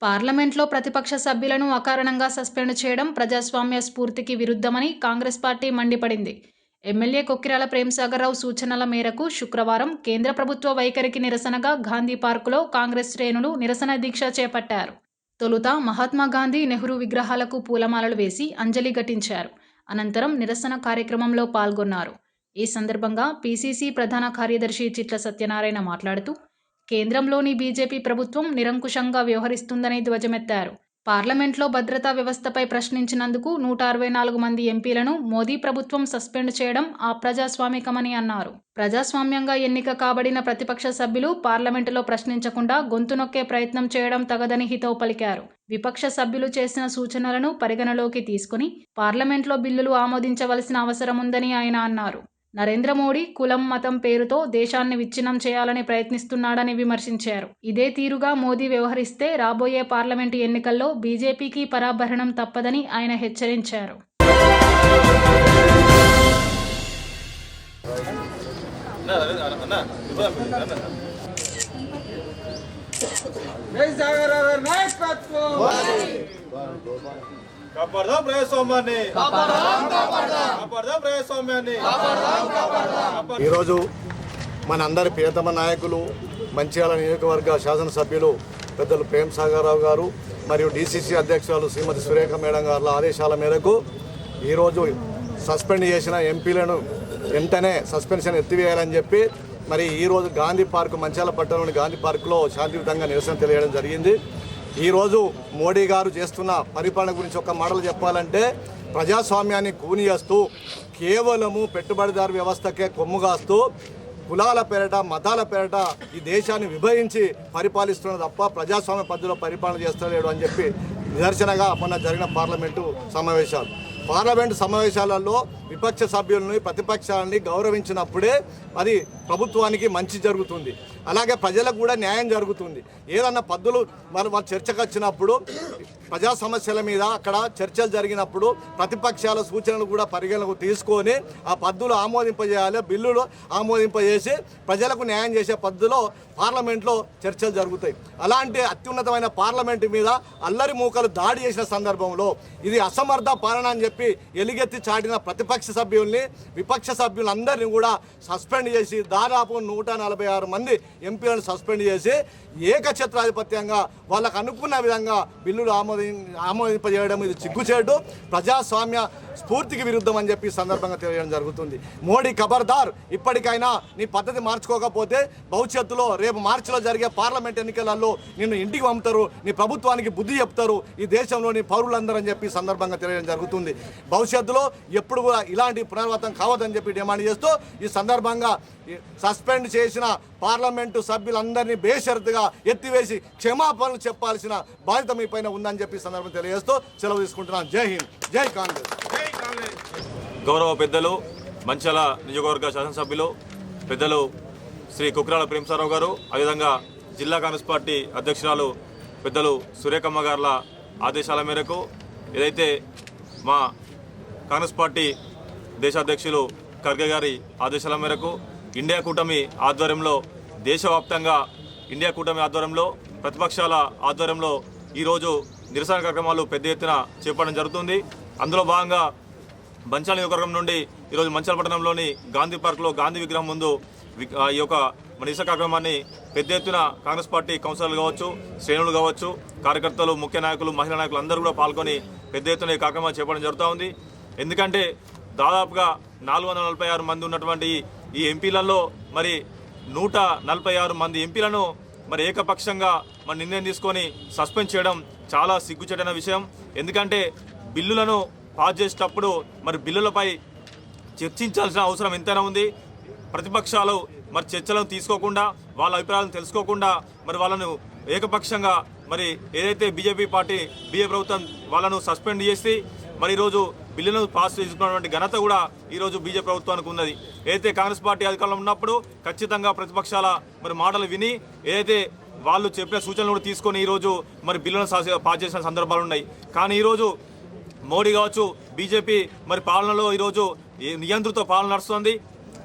పార్లమెంట్లో ప్రతిపక్ష సభ్యులను అకారణంగా సస్పెండ్ చేయడం ప్రజాస్వామ్య స్ఫూర్తికి విరుద్ధమని కాంగ్రెస్ పార్టీ మండిపడింది. ఎమ్మెల్యే కొక్కిరాల ప్రేమ్సాగర్రావు సూచనల మేరకు శుక్రవారం కేంద్ర ప్రభుత్వ వైఖరికి నిరసనగా గాంధీ పార్కులో కాంగ్రెస్ శ్రేణులు నిరసన దీక్ష చేపట్టారు. తొలుత మహాత్మాగాంధీ, నెహ్రూ విగ్రహాలకు పూలమాలలు వేసి అంజలి ఘటించారు. అనంతరం నిరసన కార్యక్రమంలో పాల్గొన్నారు. ఈ సందర్భంగా పీసీసీ ప్రధాన కార్యదర్శి చిట్ల సత్యనారాయణ మాట్లాడుతూ, కేంద్రంలోని బీజేపీ ప్రభుత్వం నిరంకుశంగా వ్యవహరిస్తుందని ధ్వజమెత్తారు. పార్లమెంట్లో భద్రతా వ్యవస్థపై ప్రశ్నించినందుకు 164 మంది ఎంపీలను మోదీ ప్రభుత్వం సస్పెండ్ చేయడం అప్రజాస్వామికమని అన్నారు. ప్రజాస్వామ్యంగా ఎన్నిక కాబడిన ప్రతిపక్ష సభ్యులు పార్లమెంటులో ప్రశ్నించకుండా గొంతు నొక్కే ప్రయత్నం చేయడం తగదని హితవు పలికారు. విపక్ష సభ్యులు చేసిన సూచనలను పరిగణలోకి తీసుకుని పార్లమెంట్లో బిల్లులు ఆమోదించవలసిన అవసరముందని ఆయన అన్నారు. నరేంద్ర మోడీ కులం, మతం పేరుతో దేశాన్ని విచ్ఛిన్నం చేయాలని ప్రయత్నిస్తున్నాడని విమర్శించారు. ఇదే తీరుగా మోదీ వ్యవహరిస్తే రాబోయే పార్లమెంటు ఎన్నికల్లో బీజేపీకి పరాభరణం తప్పదని ఆయన హెచ్చరించారు. కాపాడదాం ప్రజాస్వామ్యాన్ని. ఈరోజు మన అందరి ప్రియతమ నాయకులు మంచిర్యాల నియోజకవర్గ శాసనసభ్యులు పెద్దలు ప్రేమ్సాగర్రావు గారు మరియు డీసీసీ అధ్యక్షురాలు శ్రీమతి సురేఖ మేడం గారి ఆదేశాల మేరకు ఈరోజు సస్పెండ్ చేసిన ఎంపీలను వెంటనే సస్పెన్షన్ ఎత్తివేయాలని చెప్పి మరి ఈరోజు గాంధీ పార్కు, మంచిర్యాల పట్టణంలోని గాంధీ పార్కులో శాంతియుతంగా నిరసన తెలియడం జరిగింది. ఈరోజు మోడీ గారు చేస్తున్న పరిపాలన గురించి ఒక మాటలు చెప్పాలంటే, ప్రజాస్వామ్యాన్ని కూని చేస్తూ కేవలము పెట్టుబడిదారు వ్యవస్థకే కొమ్ముగాస్తూ కులాల పేరట, మతాల పేరట ఈ దేశాన్ని విభజించి పరిపాలిస్తున్న తప్ప ప్రజాస్వామ్య పద్ధతిలో పరిపాలన చేస్తలేడు అని చెప్పి నిదర్శనగా మొన్న జరిగిన పార్లమెంటు సమావేశాలలో విపక్ష సభ్యులని, ప్రతిపక్షాలని గౌరవించినప్పుడే అది ప్రభుత్వానికి మంచి జరుగుతుంది. అలాగే ప్రజలకు కూడా న్యాయం జరుగుతుంది. ఏదన్నా పద్ధతులు మన చర్చకు వచ్చినప్పుడు, ప్రజా సమస్యల మీద అక్కడ చర్చలు జరిగినప్పుడు ప్రతిపక్షాల సూచనలు కూడా పరిగణలకు తీసుకొని ఆ పద్ధతులు ఆమోదింపజేయాలి. బిల్లులు ఆమోదింపజేసి ప్రజలకు న్యాయం చేసే పద్ధతిలో పార్లమెంట్లో చర్చలు జరుగుతాయి. అలాంటి అత్యున్నతమైన పార్లమెంటు మీద అల్లరి మూకలు దాడి చేసిన సందర్భంలో ఇది అసమర్థ పాలన అని చెప్పి ఎలుగెత్తి చాటిన ప్రతిపక్ష సభ్యుల్ని, విపక్ష సభ్యులందరినీ కూడా సస్పెండ్ చేసి దాదాపు 146 మంది ఎంపీలను సస్పెండ్ చేసి ఏకఛత్రాధిపత్యంగా వాళ్ళకు అనుకున్న విధంగా బిల్లులు ఆమోదింపజేయడం ఇది సిగ్గుచేటు, ప్రజాస్వామ్య స్ఫూర్తికి విరుద్ధం అని చెప్పి సందర్భంగా తెలియడం జరుగుతుంది. మోడీ ఖబర్దార్, ఇప్పటికైనా నీ పద్ధతి మార్చుకోకపోతే భవిష్యత్తులో రేపు మార్చిలో జరిగే పార్లమెంట్ ఎన్నికలలో నిన్ను ఇంటికి పంపుతారు, నీ ప్రభుత్వానికి బుద్ధి చెప్తారు ఈ దేశంలోని పౌరులందరూ అని చెప్పి సందర్భంగా తెలియడం జరుగుతుంది. భవిష్యత్తులో ఎప్పుడు కూడా ఇలాంటి పునరావృతం కావద్దని చెప్పి డిమాండ్ చేస్తూ ఈ సందర్భంగా సస్పెండ్ చేసిన పార్లమెంటు సభ్యులందరినీ బేషరతుగా ఎత్తివేసి క్షమాపణలు చెప్పాల్సిన బాధ్యత మీ పైన ఉందని చెప్పి సందర్భం తెలియజేస్తూ సెలవు తీసుకుంటున్నాను. జై హింద్, జై కాంగ్రెస్. గౌరవ పెద్దలు, మంచిర్యాల నియోజకవర్గ శాసనసభ్యులు పెద్దలు శ్రీ కొక్కిరాల ప్రేమ్సాగర్రావు గారు, అదేవిధంగా జిల్లా కాంగ్రెస్ పార్టీ అధ్యక్షురాలు పెద్దలు సురేఖమ్మ గార్ల ఆదేశాల మేరకు ఏదైతే మా కాంగ్రెస్ పార్టీ దేశాధ్యక్షులు ఖర్గే గారి ఆదేశాల మేరకు ఇండియా కూటమి ఆధ్వర్యంలో, దేశవ్యాప్తంగా ఇండియా కూటమి ఆధ్వర్యంలో, ప్రతిపక్షాల ఆధ్వర్యంలో ఈరోజు నిరసన కార్యక్రమాలు పెద్ద ఎత్తున చేపట్టడం జరుగుతుంది. అందులో భాగంగా మంచిర్యాల నియోజకవర్గం నుండి ఈరోజు మంచిర్యాల పట్టణంలోని గాంధీ పార్కులో గాంధీ విగ్రహం ముందు ఈ యొక్క నిరసన కార్యక్రమాన్ని పెద్ద ఎత్తున కాంగ్రెస్ పార్టీ కౌన్సిలర్లు కావచ్చు, శ్రేణులు కావచ్చు, కార్యకర్తలు, ముఖ్య నాయకులు, మహిళా నాయకులు అందరూ కూడా పాల్గొని పెద్ద ఎత్తున ఈ కార్యక్రమాలు చేపట్టడం జరుగుతూ ఉంది. ఎందుకంటే దాదాపుగా 446 మంది ఉన్నటువంటి ఈ ఎంపీలలో మరి 146 మంది ఎంపీలను మరి ఏకపక్షంగా మరి నిర్ణయం తీసుకొని సస్పెండ్ చేయడం చాలా సిగ్గుచేటైన విషయం. ఎందుకంటే బిల్లులను పాస్ చేసేటప్పుడు మరి బిల్లులపై చర్చించాల్సిన అవసరం ఎంతైనా ఉంది. ప్రతిపక్షాలు మరి చర్చలను తీసుకోకుండా, వాళ్ళ అభిప్రాయాలను తెలుసుకోకుండా మరి వాళ్ళను ఏకపక్షంగా మరి ఏదైతే బీజేపీ ప్రభుత్వం వాళ్ళను సస్పెండ్ చేసి మరి ఈరోజు బిల్లును పాస్ చేసుకున్నటువంటి ఘనత కూడా ఈరోజు బీజేపీ ప్రభుత్వానికి ఉన్నది. ఏదైతే కాంగ్రెస్ పార్టీ అధికారంలో ఉన్నప్పుడు ఖచ్చితంగా ప్రతిపక్షాల మరి మాటలు విని ఏదైతే వాళ్ళు చెప్పిన సూచనలు కూడా తీసుకొని ఈరోజు మరి బిల్లును పాస్ చేసిన సందర్భాలు ఉన్నాయి. కానీ ఈరోజు మోడీ కావచ్చు, బీజేపీ మరి పాలనలో ఈరోజు నియంత్రిత పాలన నడుస్తుంది.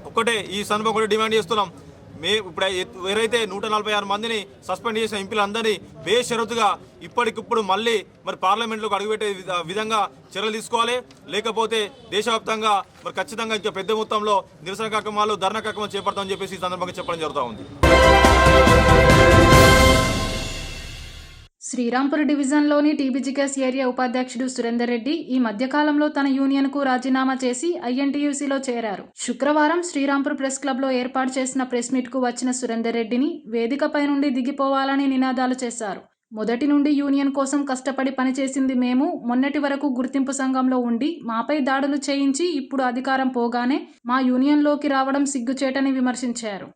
ఒక్కటే ఈ సందర్భం కూడా డిమాండ్ చేస్తున్నాం, ఇప్పుడు ఎవరైతే 146 మందిని సస్పెండ్ చేసిన ఎంపీలందరినీ బేషరతుగా ఇప్పటికిప్పుడు మళ్ళీ మరి పార్లమెంట్లోకి అడుగుపెట్టే విధంగా చర్యలు తీసుకోవాలి. లేకపోతే దేశవ్యాప్తంగా మరి ఖచ్చితంగా ఇంకా పెద్ద మొత్తంలో నిరసన కార్యక్రమాలు, ధర్నా కార్యక్రమాలు చేపడతామని చెప్పేసి ఈ సందర్భంగా చెప్పడం జరుగుతూ ఉంది. శ్రీరాంపూర్ డివిజన్లోని టీబీజీకేఎస్ ఏరియా ఉపాధ్యక్షుడు సురేందర్ రెడ్డి ఈ మధ్యకాలంలో తన యూనియన్కు రాజీనామా చేసి ఐఎన్టీయూసీలో చేరారు. శుక్రవారం శ్రీరాంపూర్ ప్రెస్ క్లబ్లో ఏర్పాటు చేసిన ప్రెస్ మీట్కు వచ్చిన సురేందర్ రెడ్డిని వేదికపై నుండి దిగిపోవాలని నినాదాలు చేశారు. మొదటి నుండి యూనియన్ కోసం కష్టపడి పనిచేసింది మేము. మొన్నటి వరకు గుర్తింపు సంఘంలో ఉండి మాపై దాడులు చేయించి ఇప్పుడు అధికారం పోగానే మా యూనియన్లోకి రావడం సిగ్గుచేటని విమర్శించారు.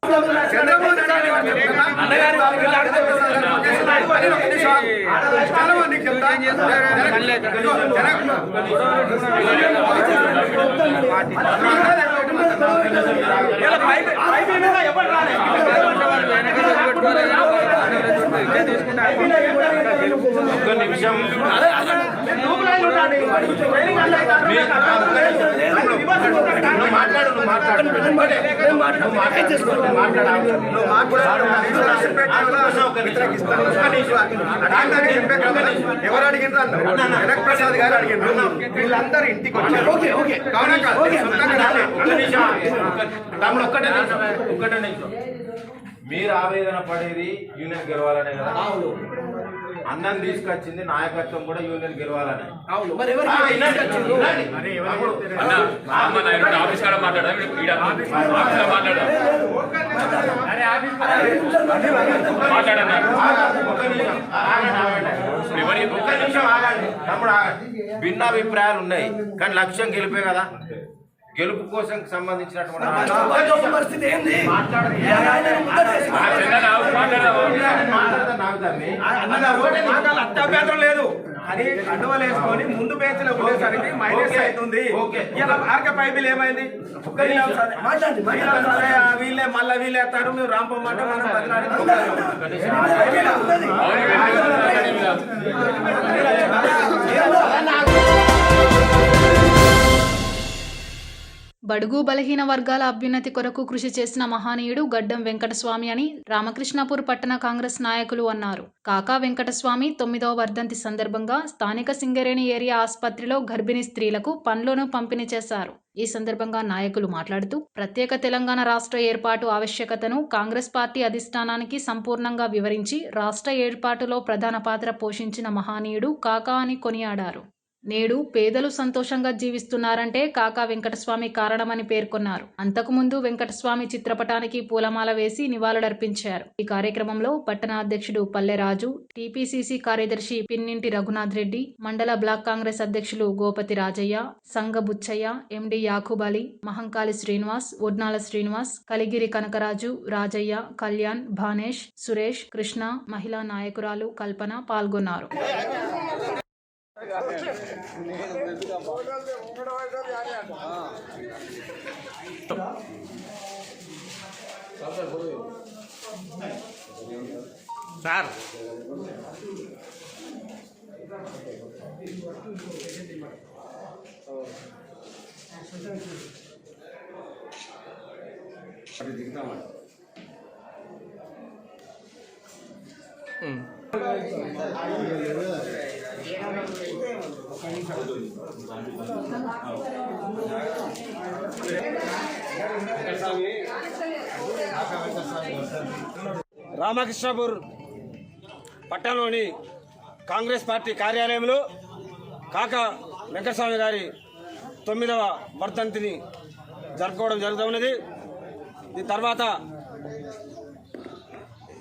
ఎవరు అడిగిన ప్రసాద్ గారు అడిగినారు. వీళ్ళందరూ ఇంటికి వచ్చారు. ఒక్కటే నిమిషం. మీరు ఆవేదన పడేది యూనియన్ గెలవాలనే కదా. అన్నం తీసుకొచ్చింది నాయకత్వం కూడా యూనియన్ గెలవాలనే. భిన్నాభిప్రాయాలు ఉన్నాయి కానీ లక్ష్యం గెలిపే కదా. గెలుపు కోసం సంబంధించినటువంటి అత్యాభ్యంతరం లేదు అని అడ్డవలేసుకొని ముందు బెంచ్లో ఉండేసరికి మైనస్ అవుతుంది. ఆర్కే పైపులు ఏమైంది? వీళ్ళే మళ్ళీ వీళ్ళు వేస్తారు. మీరు రాంపమ్మంటే మనం బడుగు బలహీన వర్గాల అభ్యున్నతి కొరకు కృషి చేసిన మహనీయుడు గడ్డం వెంకటస్వామి అని రామకృష్ణాపూర్ పట్టణ కాంగ్రెస్ నాయకులు అన్నారు. కాకా వెంకటస్వామి 9వ వర్ధంతి సందర్భంగా స్థానిక సింగరేణి ఏరియా ఆసుపత్రిలో గర్భిణీ స్త్రీలకు పండ్లను పంపిణీ చేశారు. ఈ సందర్భంగా నాయకులు మాట్లాడుతూ ప్రత్యేక తెలంగాణ రాష్ట్ర ఏర్పాటు ఆవశ్యకతను కాంగ్రెస్ పార్టీ అధిష్టానానికి సంపూర్ణంగా వివరించి రాష్ట్ర ఏర్పాటులో ప్రధాన పాత్ర పోషించిన మహనీయుడు కాకా అని కొనియాడారు. నేడు పేదలు సంతోషంగా జీవిస్తున్నారంటే కాకా వెంకటస్వామి కారణమని పేర్కొన్నారు. అంతకుముందు వెంకటస్వామి చిత్రపటానికి పూలమాల వేసి నివాళులర్పించారు. ఈ కార్యక్రమంలో పట్టణ అధ్యక్షుడు పల్లెరాజు, టీపీసీసీ కార్యదర్శి పిన్నింటి రఘునాథ్ రెడ్డి, మండల బ్లాక్ కాంగ్రెస్ అధ్యక్షులు గోపతి రాజయ్య, సంగ బుచ్చయ్య, ఎండి యాకూబ్ అలీ, మహంకాళి శ్రీనివాస్, ఒడ్నాల శ్రీనివాస్, కలిగిరి కనకరాజు, రాజయ్య, కళ్యాణ్, భానేష్, సురేష్, కృష్ణ, మహిళా నాయకురాలు కల్పన పాల్గొన్నారు. సార్ రామకృష్ణాపూర్ పట్టణంలోని కాంగ్రెస్ పార్టీ కార్యాలయంలో కాకా వెంకటస్వామి గారి 9వ వర్ధంతిని జరుపుకోవడం జరుగుతున్నది. దీని తర్వాత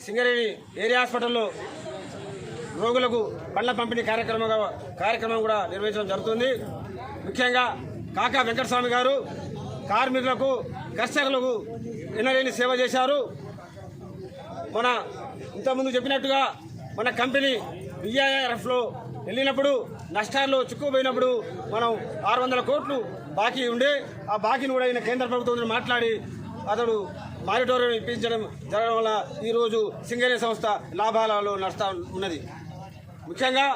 సింగరేణి ఏరియా హాస్పిటల్లో రోగులకు పండ్ల పంపిణీ కార్యక్రమం కూడా నిర్వహించడం జరుగుతుంది. ముఖ్యంగా కాకా వెంకటస్వామి గారు కార్మికులకు, కర్షకులకు ఎన్నలేని సేవ చేశారు. మన ఇంతకుముందు చెప్పినట్టుగా మన కంపెనీ BIRFలో వెళ్ళినప్పుడు నష్టాల్లో చిక్కుపోయినప్పుడు మనం 600 కోట్లు బాకీ ఉండే ఆ బాకీని కూడా ఈయన కేంద్ర ప్రభుత్వంతో మాట్లాడి అతడు మారిటోరియం ఇప్పించడం జరగడం వల్ల ఈరోజు సింగరేణి సంస్థ లాభాలలో నష్టం ఉన్నది. ముఖ్యంగా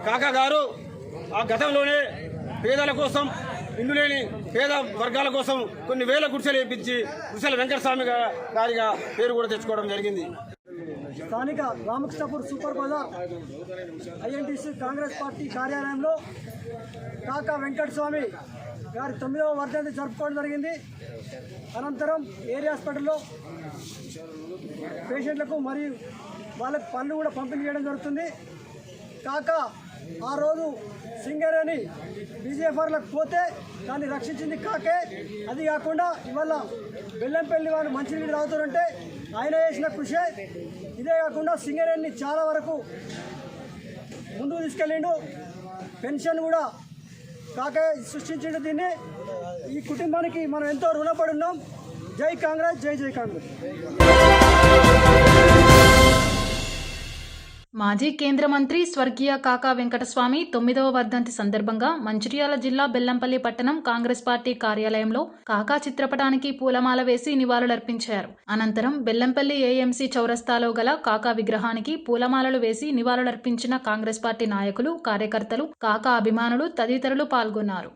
కాకా గారు ఆ గతంలోనే పేదల కోసం ఇల్లు లేని పేద వర్గాల కోసం కొన్ని వేల గుడిసెలు వేయించి గుడిసెల వెంకటస్వామి గారిగా పేరు కూడా తెచ్చుకోవడం జరిగింది. స్థానిక Ramakrishnapur super Bazar INTUC Congress party కార్యాలయంలో కాకా వెంకటస్వామి గారి 9వ వర్ధంతి జరుపుకోవడం జరిగింది. అనంతరం ఏరియా హాస్పిటల్లో పేషెంట్లకు మరియు వాళ్ళకు పనులు కూడా పంపిణీ చేయడం జరుగుతుంది. కాకా ఆ రోజు సింగరేణి బీజేపీలకు పోతే దాన్ని రక్షించింది కాకే. అది కాకుండా ఇవాళ బెల్లంపల్లి వాళ్ళు మంచినీళ్ళు తాగుతారంటే ఆయన చేసిన కృషే. ఇదే కాకుండా సింగరేణిని చాలా వరకు ముందుకు తీసుకెళ్ళిండు. పెన్షన్ కూడా కాకే సృష్టించిండు. దీన్ని ఈ కుటుంబానికి మనం ఎంతో రుణపడి ఉన్నాం. జై కాంగ్రెస్, జై జై కాంగ్రెస్. మాజీ కేంద్ర మంత్రి స్వర్గీయ కాకా వెంకటస్వామి 9వ వర్ధంతి సందర్భంగా మంచిర్యాల జిల్లా బెల్లంపల్లి పట్టణం కాంగ్రెస్ పార్టీ కార్యాలయంలో కాకా చిత్రపటానికి పూలమాల వేసి నివాళులర్పించారు. అనంతరం బెల్లంపల్లి ఏఎంసీ చౌరస్తాలో గల కాకా విగ్రహానికి పూలమాలలు వేసి నివాళులర్పించిన కాంగ్రెస్ పార్టీ నాయకులు, కార్యకర్తలు, కాకా అభిమానులు తదితరులు పాల్గొన్నారు.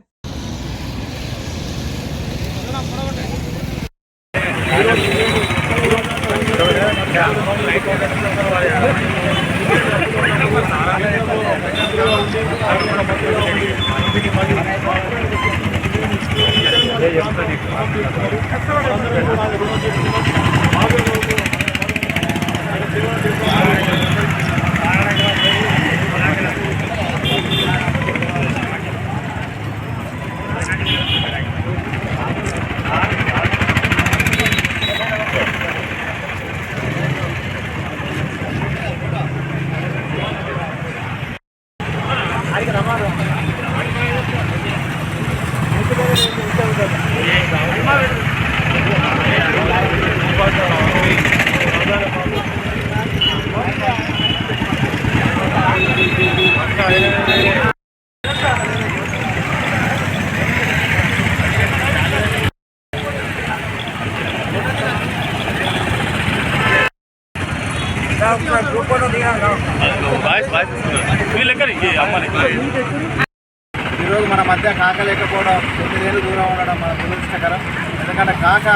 ఈరోజు మన మధ్య కాక లేకపోవడం 9 ఏళ్ళు దూరం ఉండడం మన దురదృష్టకరం. ఎందుకంటే కాక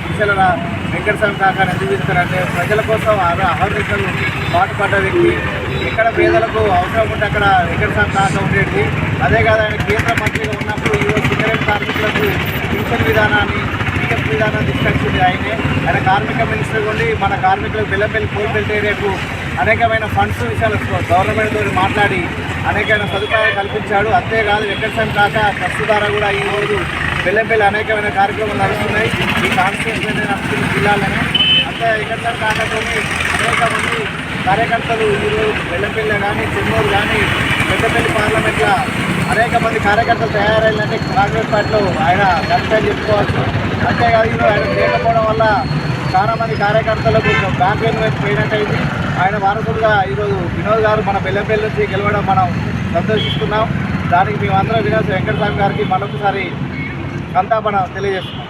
విషయాల వెంకటస్వామి కాకాని ఎందుకు ఇస్తారంటే ప్రజల కోసం అహర్నిశలు పాటుపడ్డ వ్యక్తి. ఎక్కడ పేదలకు అవసరం ఉంటే అక్కడ వెంకటస్వామి కాక ఉండేది. అదే కాదు ఆయన కేంద్ర మంత్రిగా ఉన్నప్పుడు ఈరోజు సింగరేణి కార్మికులకు పింఛన్ విధానాన్ని పీఎఫ్ విధానాన్ని తీసుకొచ్చింది ఆయనే. ఆయన కార్మిక మినిస్టర్ ఉండి మన కార్మికులకు బెల్లంపల్లి కోల్బెల్ట్ ఏరియాకు అనేకమైన ఫండ్స్ విషయాలు గవర్నమెంట్తో మాట్లాడి అనేకమైన సదుపాయాలు కల్పించాడు. అంతేకాదు వెంకటస్వామి కాక ఖర్చు ద్వారా కూడా ఈరోజు బెల్లంపల్లి అనేకమైన కార్యక్రమాలు నడుస్తున్నాయి ఈ కాన్స్టిట్యూన్సీ నడుస్తున్న జిల్లాలోనే. అంతే వెంకటస్వామి కాకతో అనేక మంది కార్యకర్తలు ఈరోజు బెల్లంపల్లి కానీ, చెన్నూరు కానీ, పెద్దపల్లి పార్లమెంట్లో అనేక మంది కార్యకర్తలు తయారైందంటే కాంగ్రెస్ పార్టీలో ఆయన గట్టిగా చెప్పుకోవచ్చు. అంతేకాదు ఈరోజు ఆయన లేకపోవడం వల్ల చాలా మంది కార్యకర్తలకు బ్యాంక్ ఇన్వెస్ట్ పోయినట్టయింది. ఆయన వారసుడుగా ఈరోజు వినోద్ గారు మన బెల్లంపల్లి నుంచి గెలవడం మనం సంతోషిస్తున్నాం. దానికి మేమందరం వినోద్ వెంకటస్వామి గారికి మరొకసారి సంతాపన తెలియజేస్తున్నాం.